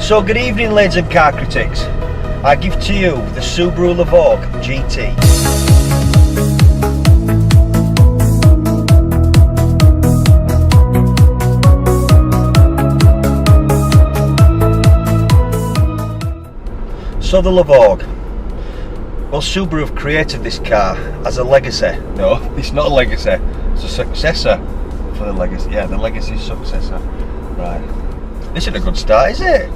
So good evening, ladies and car critics. I give to you the Subaru Levorg GT. So the Levorg. Well, Subaru have created this car as a legacy. No, it's not a legacy. It's a successor for the Legacy. Yeah, the Legacy successor. Right. This isn't a good start, is it?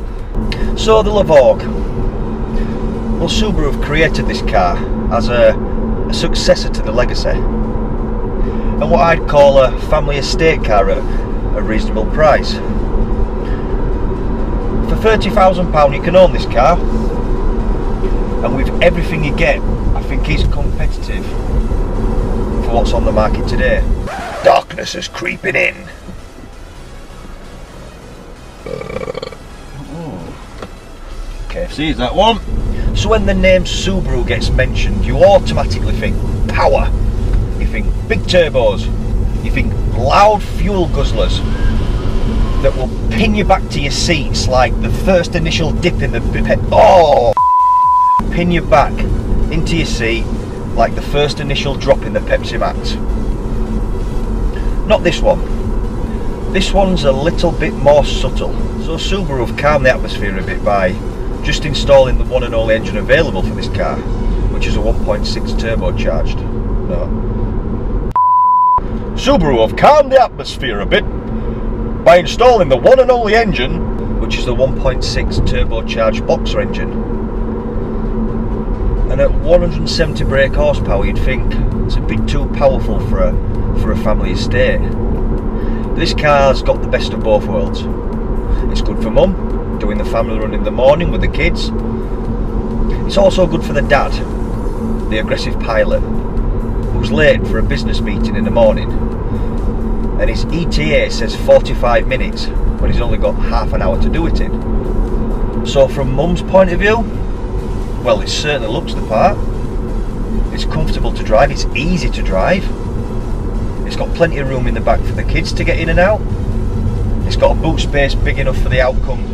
So the Levorg. Well, Subaru have created this car as a successor to the Legacy, and what I'd call a family estate car at a reasonable price. For £30,000 you can own this car, and with everything you get, I think it's competitive for what's on the market today. Darkness is creeping in. KFC is that one. So when the name Subaru gets mentioned, you automatically think power, you think big turbos, you think loud fuel guzzlers that will pin you back to your seats like the first initial dip in the pin you back into your seat like the first initial drop in the Pepsi Max. Not this one. This one's a little bit more subtle. So Subaru have calmed the atmosphere a bit by just installing the one and only engine available for this car, which is a 1.6 turbocharged. No. Subaru have calmed the atmosphere a bit by installing the one and only engine, which is the 1.6 turbocharged boxer engine. And at 170 brake horsepower, you'd think it's a bit too powerful for a family estate. But this car's got the best of both worlds. It's good for mum, doing the family run in the morning with the kids. It's also good for the dad, the aggressive pilot, who's late for a business meeting in the morning, and his ETA says 45 minutes when he's only got half an hour to do it in. So from mum's point of view, well, it certainly looks the part. It's comfortable to drive, it's easy to drive, it's got plenty of room in the back for the kids to get in and out, it's got a boot space big enough for the outcome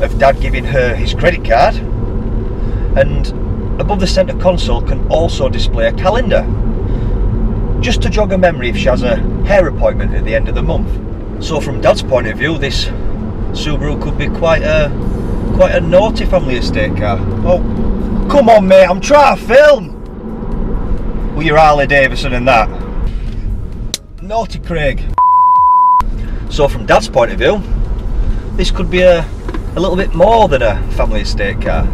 of dad giving her his credit card, and above the centre console can also display a calendar, just to jog her memory if she has a hair appointment at the end of the month. So from dad's point of view, this Subaru could be quite a naughty family estate car. Oh, come on mate, I'm trying to film with your Harley Davidson and that. Naughty Craig. So from dad's point of view, this could be a little bit more than a family estate car,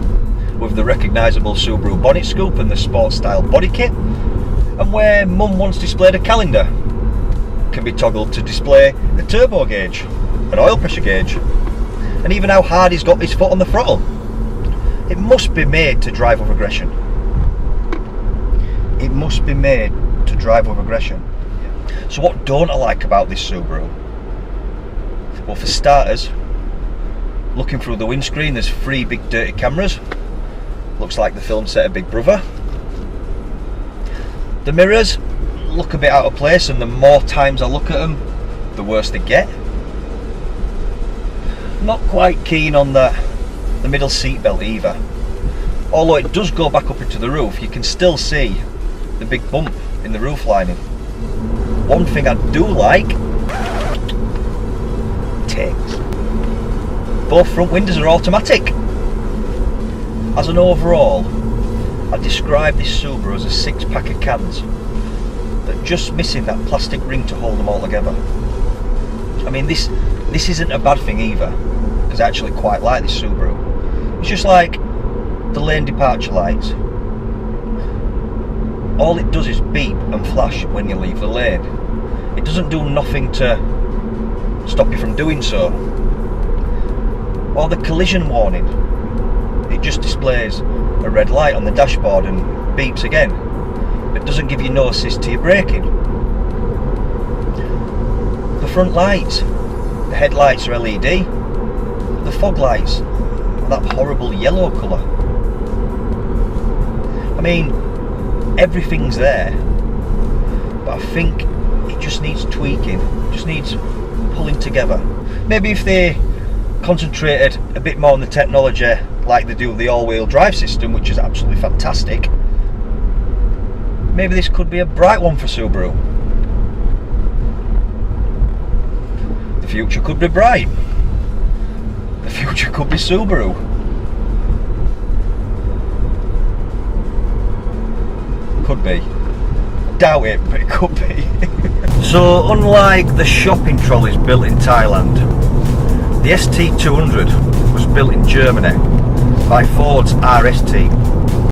with the recognisable Subaru bonnet scoop and the sports style body kit, and where mum wants displayed a calendar, can be toggled to display a turbo gauge, an oil pressure gauge, and even how hard he's got his foot on the throttle. It must be made to drive with aggression. It must be made to drive with aggression. So what don't I like about this Subaru? Well, for starters, looking through the windscreen, there's 3 big dirty cameras. Looks like the film set of Big Brother. The mirrors look a bit out of place, and the more times I look at them, the worse they get. Not quite keen on the middle seat belt either. Although it does go back up into the roof, you can still see the big bump in the roof lining. One thing I do like, takes. Both front windows are automatic. As an overall, I'd describe this Subaru as a 6-pack of cans, but just missing that plastic ring to hold them all together. I mean, this isn't a bad thing either, because I actually quite like this Subaru. It's just like the lane departure lights. All it does is beep and flash when you leave the lane. It doesn't do nothing to stop you from doing so. Or the collision warning, it just displays a red light on the dashboard and beeps again. It doesn't give you no assist to your braking. The front lights, the headlights are LED, the fog lights are that horrible yellow colour. I mean, everything's there, but I think it just needs tweaking, just needs pulling together. Maybe if they concentrated a bit more on the technology like they do the all-wheel drive system, which is absolutely fantastic, maybe this could be a bright one for Subaru. The future could be bright. The future could be Subaru. Could be. Doubt it, but it could be. So unlike the shopping trolleys built in Thailand, the ST200 was built in Germany by Ford's RS team.